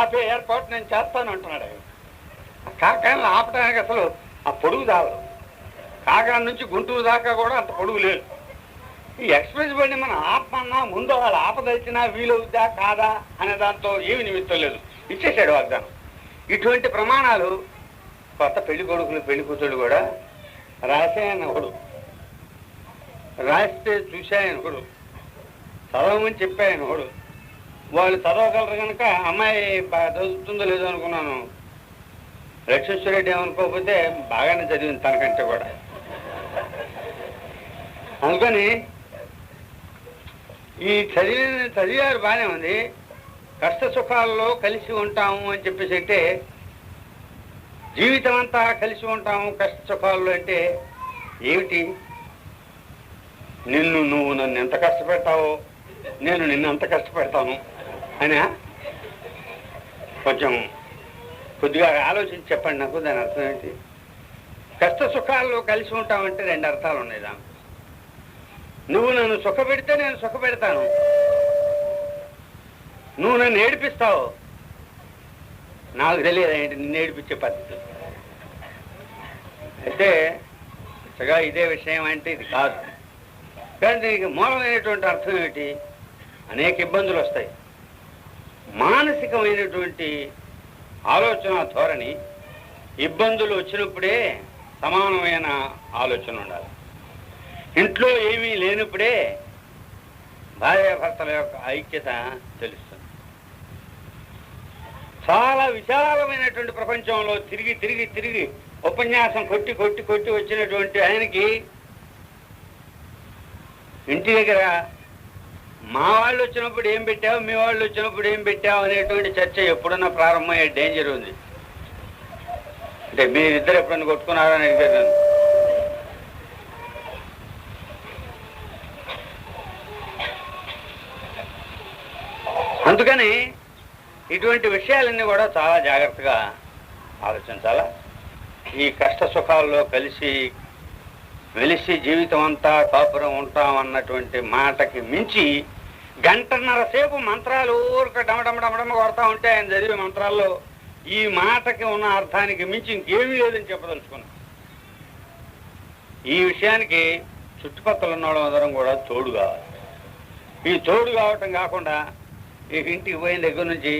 ఆపే ఏర్పాటు నేను చేస్తాను అంటున్నాడు. కాకానిలో ఆపడానికి అసలు ఆ పొడుగు చాలదు. కాకాని నుంచి గుంటూరు దాకా కూడా అంత పొడుగు లేదు. ఈ ఎక్స్ప్రెస్ బండి మనం ఆపమన్నా ముందు వాళ్ళు ఆపదలిచినా వీలవుద్దా కాదా అనే దాంతో ఏమి నిమిత్తం లేదు, ఇచ్చేసాడు వాగ్దానం. ఇటువంటి ప్రమాణాలు కొత్త పెళ్లి కొడుకులు పెళ్లి కూతుళ్ళు కూడా రాశాయని ఒకడు, రాస్తే చూశాయని ఒకడు, చదవమని చెప్పాయని ఒకడు. వాళ్ళు చదవగలరు కనుక అమ్మాయి చదువుతుందో లేదో అనుకున్నాను. లక్ష్మీశ్వరరెడ్డి ఏమనుకోకపోతే బాగానే చదివింది తనకంటే కూడా. అందుకని ఈ చదివారు బాగానే ఉంది. కష్ట సుఖాల్లో కలిసి ఉంటాము అని చెప్పేసి అంటే జీవితం అంతా కలిసి ఉంటాము కష్ట సుఖాల్లో అంటే ఏమిటి? నువ్వు నన్ను ఎంత కష్టపెడతావో నేను నిన్ను అంత కష్టపెడతాను అని కొంచెం కొద్దిగా ఆలోచించి చెప్పండి నాకు. దాని అర్థం ఏంటి? కష్ట సుఖాల్లో కలిసి ఉంటామంటే రెండు అర్థాలు ఉన్నాయి దాని. నువ్వు నన్ను సుఖపెడితే నేను సుఖపెడతాను, నువ్వు నన్ను ఏడిపిస్తావు, నాకు తెలియదు ఏంటి నిన్ను ఏడిపించే పద్ధతి. అయితే చక్కగా ఇదే విషయం అంటే ఇది కాదు. కానీ దీనికి మూలమైనటువంటి అర్థం ఏమిటి? అనేక ఇబ్బందులు వస్తాయి. మానసికమైనటువంటి ఆలోచన ధోరణి ఇబ్బందులు వచ్చినప్పుడే సమానమైన ఆలోచన ఉండాలి. ఇంట్లో ఏమీ లేనప్పుడే భార్యాభర్తల యొక్క ఐక్యత తెలుస్తుంది. చాలా విశాలమైనటువంటి ప్రపంచంలో తిరిగి తిరిగి తిరిగి ఉపన్యాసం కొట్టి కొట్టి కొట్టి వచ్చినటువంటి ఆయనకి ఇంటి దగ్గర మా వాళ్ళు వచ్చినప్పుడు ఏం పెట్టావు, మీ వాళ్ళు వచ్చినప్పుడు ఏం పెట్టావు అనేటువంటి చర్చ ఎప్పుడన్నా ప్రారంభమయ్యే డేంజర్ ఉంది. అంటే మీరిద్దరు ఎప్పుడన్నా కొట్టుకున్నారని అడిగారు. అందుకని ఇటువంటి విషయాలన్నీ కూడా చాలా జాగ్రత్తగా ఆలోచించాలా. ఈ కష్ట సుఖాల్లో కలిసి వెలిసి జీవితం అంతా కాపురం ఉంటాం అన్నటువంటి మాటకి మించి గంటన్నర సేపు మంత్రాలు ఊరిక డమడమడమడమ కొడతా ఉంటే ఆయన చదివే మంత్రాల్లో ఈ మాటకి ఉన్న అర్థానికి మించి ఇంకేమీ లేదని చెప్పదలుచుకున్నాం. ఈ విషయానికి చుట్టుపక్కల ఉన్న వాళ్ళందరం కూడా తోడు కావాలి. ఈ తోడు కావటం కాకుండా ఈ ఇంటికి పోయిన దగ్గర నుంచి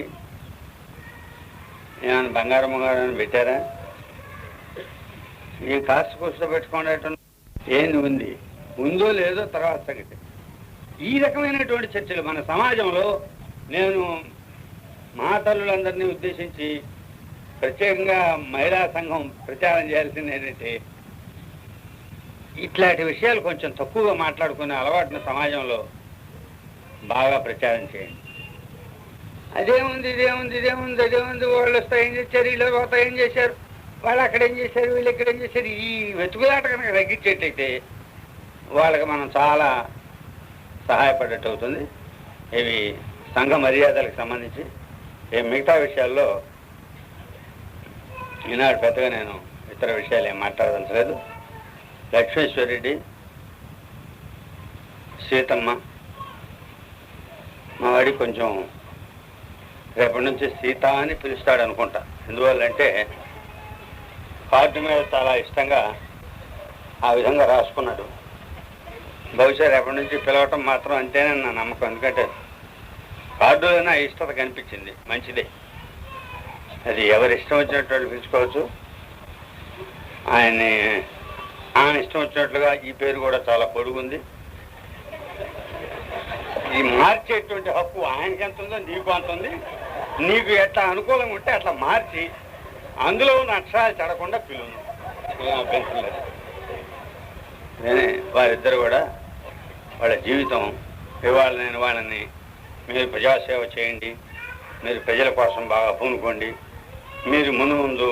ఏమైనా బంగారం పెట్టారా, ఈ కాస్త కూర్చో పెట్టుకోవడం ఏంది ఉంది, ఉందో లేదో తర్వాత సంగతి. ఈ రకమైనటువంటి చర్చలు మన సమాజంలో నేను మా తల్లులందరినీ ఉద్దేశించి ప్రత్యేకంగా మహిళా సంఘం ప్రచారం చేయాల్సింది ఏంటంటే ఇట్లాంటి విషయాలు కొంచెం తక్కువగా మాట్లాడుకునే అలవాటును సమాజంలో బాగా ప్రచారం చేయండి. అదేముంది ఇదేముంది ఇదేముంది అదేముంది, వాళ్ళు వస్తా ఏం చేశారు, వీళ్ళు పోతా ఏం చేశారు, వాళ్ళు అక్కడ ఏం చేశారు, వీళ్ళు ఎక్కడ ఏం చేశారు, ఈ వెతుకులాట కనుక తగ్గించేటైతే వాళ్ళకి మనం చాలా సహాయపడేట్టు అవుతుంది. ఇవి సంఘ మర్యాదలకు సంబంధించి మిగతా విషయాల్లో ఈనాడు పెద్దగా నేను ఇతర విషయాలు ఏం మాట్లాడదలసలేదు. లక్ష్మేశ్వరరెడ్డి, సీతమ్మ, మా వాడికి కొంచెం రేపటి నుంచి సీత అని పిలుస్తాడు అనుకుంటా. ఎందువల్లంటే కార్డు మీద చాలా ఇష్టంగా ఆ విధంగా రాసుకున్నాడు. బహుశా రేపటి నుంచి పిలవటం మాత్రం అంతేనే నా నమ్మకం. ఎందుకంటే కార్డులోనే ఇష్టత కనిపించింది, మంచిదే. అది ఎవరి ఇష్టం వచ్చినట్టు వాళ్ళు పిలుచుకోవచ్చు. ఆయన్ని ఆయన ఇష్టం వచ్చినట్లుగా ఈ పేరు కూడా చాలా పొడుగుంది. ఈ మార్చేటువంటి హక్కు ఆయనకి ఎంత ఉందో నీకు అంత ఉంది. నీకు ఎట్లా అనుకూలంగా ఉంటే అట్లా మార్చి అందులో ఉన్న అక్షరాలు చెడకుండా పిలువు, అభ్యంతరం లేదు. వారిద్దరు కూడా వాళ్ళ జీవితం ఇవాళ నేను వాళ్ళని మీరు ప్రజాసేవ చేయండి, మీరు ప్రజల కోసం బాగా పూనుకోండి, మీరు ముందు ముందు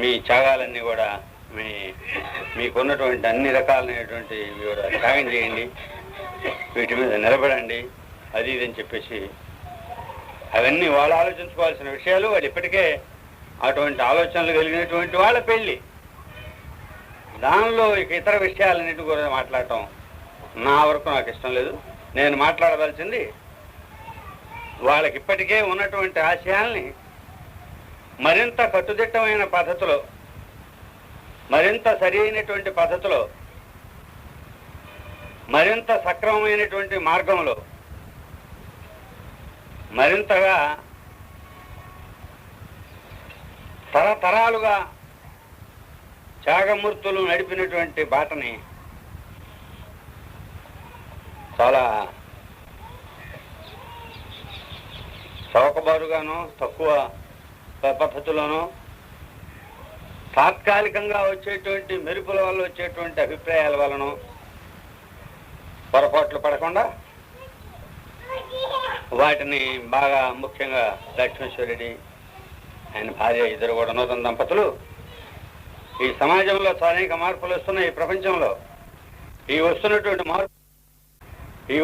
మీ త్యాగాలన్నీ కూడా మీకున్నటువంటి అన్ని రకాలైనటువంటి కూడా త్యాగం చేయండి, వీటి మీద నిలబడండి, అది ఇదని చెప్పేసి అవన్నీ వాళ్ళు ఆలోచించుకోవాల్సిన విషయాలు. వాళ్ళు ఇప్పటికే అటువంటి ఆలోచనలు కలిగినటువంటి వాళ్ళ పెళ్ళి, దానిలో ఇక ఇతర విషయాలన్నిటి గురించి మాట్లాడటం నా వరకు నాకు ఇష్టం లేదు. నేను మాట్లాడవలసింది వాళ్ళకి ఇప్పటికే ఉన్నటువంటి ఆశయాల్ని మరింత కట్టుదిట్టమైన పద్ధతిలో, మరింత సరి అయినటువంటి పద్ధతిలో, మరింత సక్రమమైనటువంటి మార్గంలో, మరింతగా తరతరాలుగా త్యాగమూర్తులు నడిపినటువంటి బాటని చాలా చౌకబారుగానో తక్కువ పద్ధతిలోనో తాత్కాలికంగా వచ్చేటువంటి మెరుపుల వల్ల వచ్చేటువంటి అభిప్రాయాల వలన పొరపాట్లు పడకుండా వాటిని బాగా ముఖ్యంగా లక్ష్మేశ్వరరెడ్డి ఆయన భార్య ఇద్దరు కూడా నూతన దంపతులు ఈ సమాజంలో అనేక మార్పులు వస్తున్నాయి. ఈ ప్రపంచంలో ఈ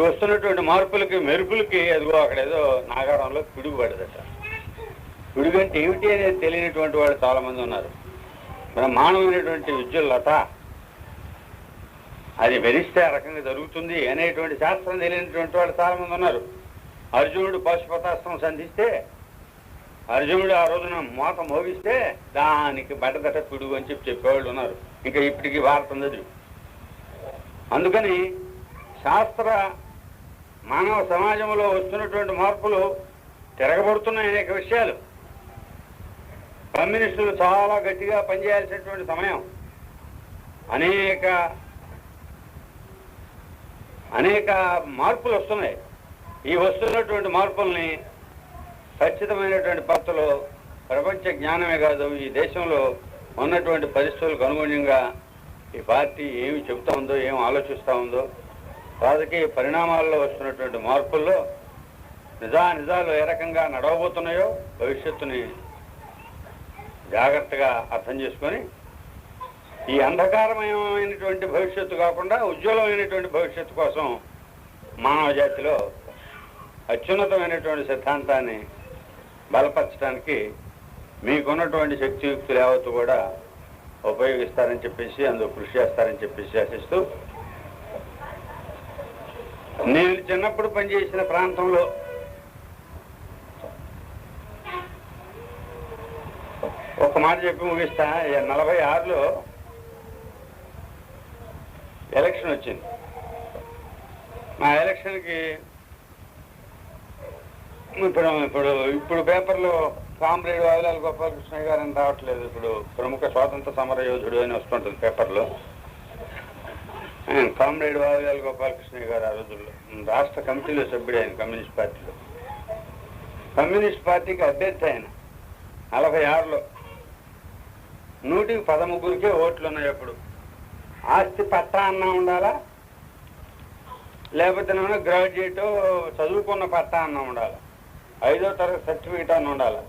వస్తున్నటువంటి మార్పులకి మెరుపులకి అదిగో అక్కడేదో నాగారంలో పిడుగు పడదట. పిడుగు అంటే ఏమిటి అనేది తెలియనటువంటి వాళ్ళు చాలా మంది ఉన్నారు. బ్రహ్మాండమైనటువంటి విద్యుల్లత, అది భరిస్తే ఆ రకంగా జరుగుతుంది అనేటువంటి శాస్త్రం తెలియనటువంటి వాళ్ళు చాలా మంది ఉన్నారు. అర్జునుడు పాశుపతాస్త్రం సంధిస్తే, అర్జునుడు ఆ రోజున మోత మోగిస్తే దానికి బట్టదట పిడుగు అని చెప్పేవాళ్ళు ఉన్నారు. ఇంకా ఇప్పటికీ భారతం చదివి. అందుకని శాస్త్ర మానవ సమాజంలో వస్తున్నటువంటి మార్పులు తిరగబడుతున్నాయి. అనేక విషయాలు కమ్యూనిస్టులు చాలా గట్టిగా పనిచేయాల్సినటువంటి సమయం. అనేక మార్పులు వస్తున్నాయి. ఈ వస్తున్నటువంటి మార్పుల్ని ఖచ్చితమైనటువంటి పద్ధతిలో ప్రపంచ జ్ఞానమే కాదు, ఈ దేశంలో ఉన్నటువంటి పరిస్థితులకు అనుగుణంగా ఈ పార్టీ ఏమి చెబుతా ఉందో, ఏం ఆలోచిస్తూ ఉందో, రాజకీయ పరిణామాల్లో వస్తున్నటువంటి మార్పుల్లో నిజాలు ఏ రకంగా నడవబోతున్నాయో భవిష్యత్తుని జాగ్రత్తగా అర్థం చేసుకొని ఈ అంధకారమయమైనటువంటి భవిష్యత్తు కాకుండా ఉజ్వలమైనటువంటి భవిష్యత్తు కోసం మానవ జాతిలో అత్యున్నతమైనటువంటి సిద్ధాంతాన్ని బలపరచడానికి మీకున్నటువంటి శక్తియుక్తులు యావత్తు కూడా ఉపయోగిస్తారని చెప్పేసి, అందులో కృషి చేస్తారని చెప్పేసి ఆశిస్తూ, నేను చిన్నప్పుడు పనిచేసిన ప్రాంతంలో ఒక మాట చెప్పి ముగిస్తా. 46లో ఎలక్షన్ వచ్చింది. మా ఎలక్షన్కి ఇప్పుడు పేపర్లో కామ్రేడ్ వావిలాల్ గోపాలకృష్ణయ్య గారు అని రావట్లేదు. ఇప్పుడు ప్రముఖ స్వాతంత్ర సమర యోధుడు అని వస్తుంటుంది పేపర్లో. కామ్రేడ్ వావిలాల్ గోపాలకృష్ణయ్య గారు ఆ రోజుల్లో రాష్ట్ర కమిటీలో సభ్యుడు. ఆయన కమ్యూనిస్ట్ పార్టీలో, కమ్యూనిస్ట్ పార్టీకి అభ్యర్థి ఆయన. 46లో 113కే ఓట్లు ఉన్నాయి. అప్పుడు ఆస్తి పట్టా అన్నా ఉండాలా, లేకపోతే గ్రాడ్యుయేట్ చదువుకున్న పట్టా అన్నా ఉండాలా, 5వ తరగతి సర్టిఫికేట్ అన్న ఉండాలా,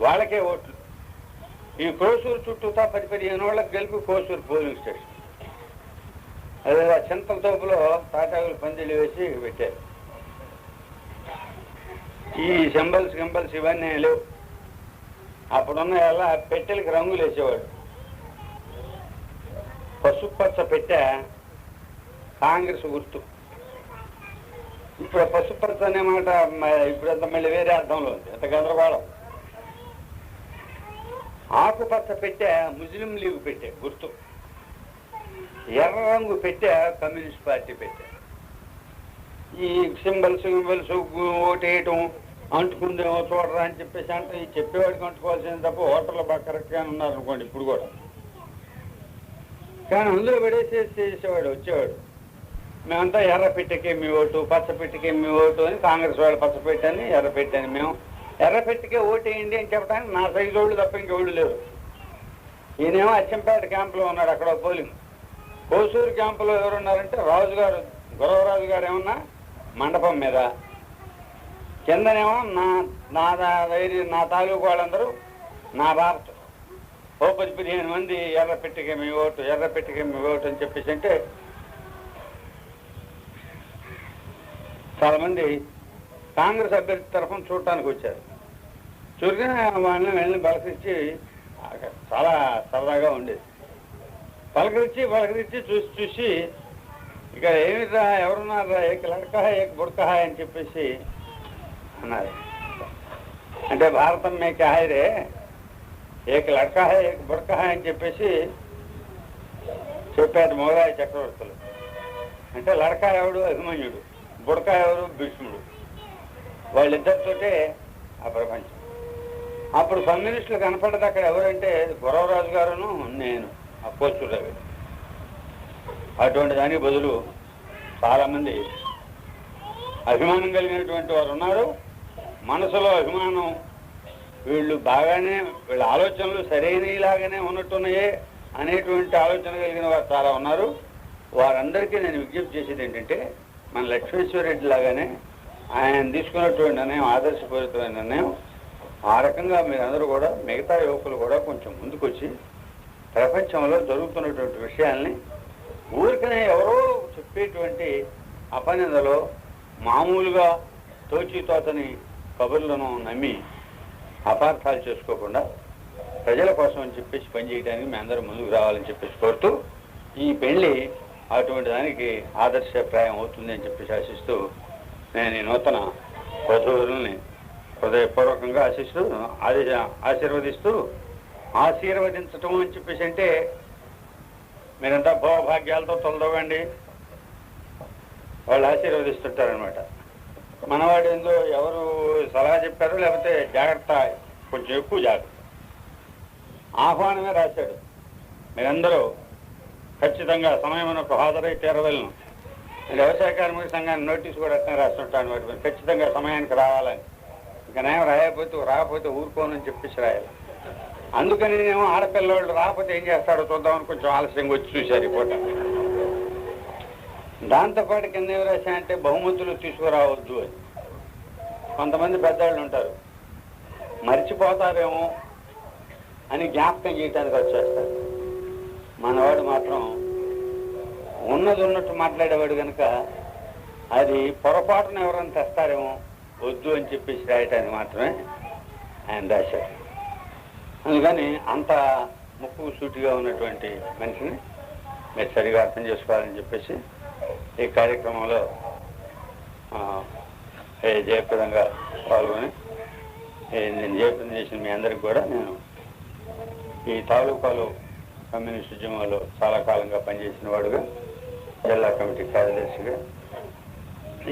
వాళ్ళకే ఓట్లు. ఈ కోసూరు చుట్టూతా 10-15 వాళ్ళకి గెలిపి కోసూరు పోలింగ్ స్టేషన్. అదే చింతల తోపులో తాటాకులు పందిళ్ళు వేసి పెట్టారు. ఈ సింబల్స్ ఇవన్నీ లేవు. అప్పుడున్న ఎలా పెట్టెలకి రంగులు వేసేవాడు. పసుపు పచ్చ పెట్టె కాంగ్రెస్ గుర్తు. ఇప్పుడు పసుపు పచ్చ అనే మాట ఇప్పుడంత మళ్ళీ వేరే అర్థంలో ఉంది. ఎంత గందరగోళం. ఆకుపచ్చ పెట్టె ముస్లిం లీగ్ పెట్టె గుర్తు. ఎర్ర రంగు పెట్టె కమ్యూనిస్ట్ పార్టీ పెట్టె. ఈ సింబల్స్ ఓటేయటం, అంటుకుందేమో చూడరా అని చెప్పేసి అంటే ఈ చెప్పేవాడికి అంటుకోవాల్సింది తప్ప ఓటర్లు బాగా కరెక్ట్గా ఉన్నారు అనుకోండి ఇప్పుడు కూడా. కానీ అందులో చేసేవాడు వచ్చేవాడు. మేమంతా ఎర్ర పెట్టెకే మీ ఓటు, పచ్చ పెట్టెకే మీ ఓటు అని, కాంగ్రెస్ వాళ్ళు పచ్చ పెట్టని ఎర్ర పెట్టని, మేము ఎర్ర పెట్టెకే ఓటు వేయండి అని చెప్పడానికి నా సైజు వాళ్ళు తప్ప ఇంకెవడు లేరు. ఈయనేమో అచ్చంపేట క్యాంపులో ఉన్నాడు. అక్కడ పోలింగ్. కోసూరు క్యాంపులో ఎవరున్నారంటే రాజుగారు, గురవరాజు గారు ఏమన్నా మండపం మీద, కిందనేమో నా తాలూకు వాళ్ళందరూ నా భారత్ 15 మంది ఎర్ర పెట్టెకే మీ ఓటు అని చెప్పేసి అంటే చాలా మంది కాంగ్రెస్ అభ్యర్థి తరఫున చూడటానికి వచ్చారు. చూడగానే వాళ్ళని వెళ్ళి పలకరించి చాలా సరదాగా ఉండేది. పలకరించి చూసి ఇక్కడ ఏమిరా ఎవరున్నారా, ఏక లడకా ఏక బుడకా అని చెప్పేసి అన్నారు. అంటే భారతం మే క్యా హై రే, ఏక లడకా హై ఏక బుడకా హై అని చెప్పేసి చెప్పారు మొగరాయ చక్రవర్తులు. అంటే లడకా ఎవడు అభిమన్యుడు, బుడకా ఎవరు భీష్ముడు. వాళ్ళిద్దరితోటే ఆ ప్రపంచం. అప్పుడు కమ్యూనిస్టులు కనపడ్డది అక్కడ ఎవరంటే గురవరాజు గారును నేను, ఆ కోసూరు. అటువంటి దానికి బదులు చాలామంది అభిమానం కలిగినటువంటి వారు ఉన్నారు. మనసులో అభిమానం, వీళ్ళు బాగానే, వీళ్ళ ఆలోచనలు సరైనలాగానే ఉన్నట్టున్నాయే అనేటువంటి ఆలోచన కలిగిన వారు చాలా ఉన్నారు. వారందరికీ నేను విజ్ఞప్తి చేసేది ఏంటంటే, మన లక్ష్మేశ్వరరెడ్డి లాగానే ఆయన తీసుకున్నటువంటి నిర్ణయం ఆదర్శపూరితమైన నిర్ణయం. ఆ రకంగా మీరందరూ కూడా, మిగతా యువకులు కూడా కొంచెం ముందుకొచ్చి ప్రపంచంలో జరుగుతున్నటువంటి విషయాల్ని ఊరికనే ఎవరో చెప్పేటువంటి అపనిందలో మామూలుగా తోచితోతని కబుర్లను నమ్మి అపార్థాలు చేసుకోకుండా ప్రజల కోసం అని చెప్పేసి పనిచేయడానికి మీ అందరూ ముందుకు రావాలని చెప్పేసి కోరుతూ ఈ పెళ్లి అటువంటి దానికి ఆదర్శప్రాయం అవుతుంది అని చెప్పేసి ఆశిస్తూ నేను ఈ నూతన వధువుల్ని హృదయపూర్వకంగా ఆశీర్వదిస్తూ ఆశీర్వదించటం అని చెప్పేసి అంటే మీరంతా భోగభాగ్యాలతో తొలదవ్వండి వాళ్ళు ఆశీర్వదిస్తుంటారనమాట. మనవాడు ఏందో ఎవరు సలహా చెప్పారో లేకపోతే జాగ్రత్త, కొంచెం ఎక్కువ జాగ్రత్త ఆహ్వానమే రాశాడు. మీరందరూ ఖచ్చితంగా సమయమునకు హాజరై తీరవలను. వ్యవసాయ కార్మిక సంఘాన్ని నోటీసు కూడా అట్నే రాస్తుంటాను, వాటి ఖచ్చితంగా సమయానికి రావాలని. ఇంకా నేను రాకపోతే ఊరుకోనని చెప్పేసి రాయాలి. అందుకని నేనేమో ఆడపిల్లవాళ్ళు రాకపోతే ఏం చేస్తాడో చూద్దామని కొంచెం ఆలస్యంగా వచ్చి చూశారు ఈ పూట. దాంతోపాటు కింద ఏం రాశాయంటే బహుమతులు తీసుకురావద్దు అని. కొంతమంది పెద్దవాళ్ళు ఉంటారు, మర్చిపోతారేమో అని జ్ఞాపకం చేయడానికి వచ్చేస్తారు. మనవాడు మాత్రం ఉన్నది ఉన్నట్టు మాట్లాడేవాడు కనుక అది పొరపాటున ఎవరైనా తెస్తారేమో వద్దు అని చెప్పేసి రాయటానికి మాత్రమే ఆయన రాశారు. అందుకని అంత ముక్కు సూటిగా ఉన్నటువంటి మనిషిని మీరు సరిగా అర్థం చేసుకోవాలని చెప్పేసి ఈ కార్యక్రమంలో జయప్రదంగా పాల్గొని నేను జయప్రదం చేసిన మీ అందరికి కూడా నేను ఈ తాలూకాలో కమ్యూనిస్ట్ ఉద్యమంలో చాలా కాలంగా పనిచేసిన వాడుగా, జిల్లా కమిటీ కార్యదర్శిగా,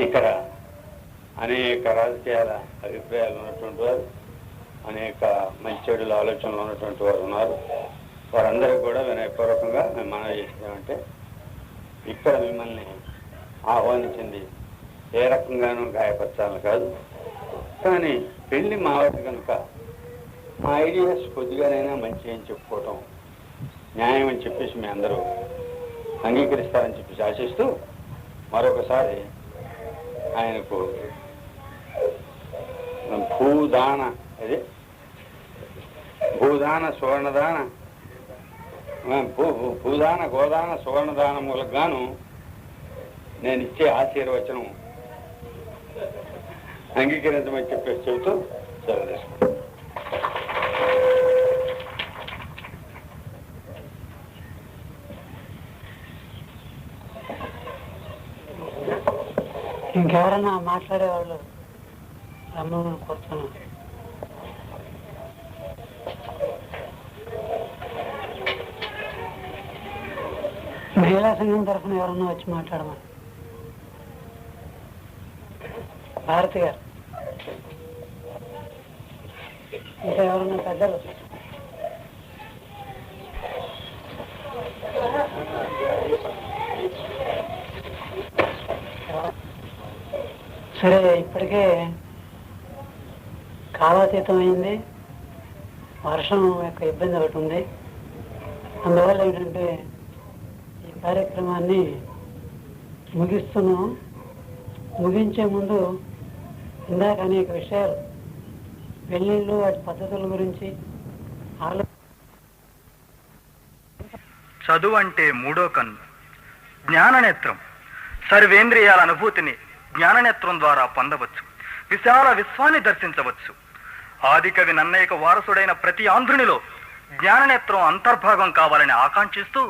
ఇక్కడ అనేక రాజకీయాల అభిప్రాయాలు ఉన్నటువంటి వారు, అనేక మంచి చెడుల ఆలోచనలు ఉన్నటువంటి వారు ఉన్నారు. వారందరికీ కూడా వినయపూర్వకంగా మేము మనవి చేసినామంటే ఇక్కడ మిమ్మల్ని ఆహ్వానించింది ఏ రకంగానూ గాయపరచాలని కాదు, కానీ పెళ్లి మావటి కనుక మా ఐడియాస్ కొద్దిగానైనా మంచి అని చెప్పుకోవటం న్యాయం అని చెప్పేసి మీ అందరూ అంగీకరిస్తారని చెప్పేసి ఆశిస్తూ మరొకసారి ఆయనకు భూదాన గోదాన సువర్ణదానములకు గాను నేను ఇచ్చే ఆశీర్వచనం అంగీకరించమని చెప్పేసి చెబుతూ సెలవు తీసుకుంటాను. ఇంకెవరన్నా మాట్లాడేవాళ్ళు రమ్మని కోరుతున్నాను. మహిళా సంఘం తరఫున ఎవరన్నా వచ్చి మాట్లాడమని. భారతి గారు, ఇంకా ఎవరన్నా పెద్దలు? సరే, ఇప్పటికే కాలాతీతం అయింది, వర్షం యొక్క ఇబ్బంది ఒకటి ఉంది. అందువల్ల ఏంటంటే ఈ కార్యక్రమాన్ని ముగిస్తున్నాం. ముగించే ముందు ఇందాక అనేక విషయాలు, పెళ్ళిళ్ళు, వాటి పద్ధతుల గురించి చదువు అంటే మూడో కన్ను, జ్ఞాననేత్రం. సర్వేంద్రియాల అనుభూతిని జ్ఞాననేత్రం ద్వారా పొందవచ్చు, విశాల విశ్వాన్ని దర్శించవచ్చు. ఆదికవి నన్నయ్యకు వారసుడైన ప్రతి ఆంధ్రునిలో జ్ఞాననేత్రం అంతర్భాగం కావాలని ఆకాంక్షిస్తూ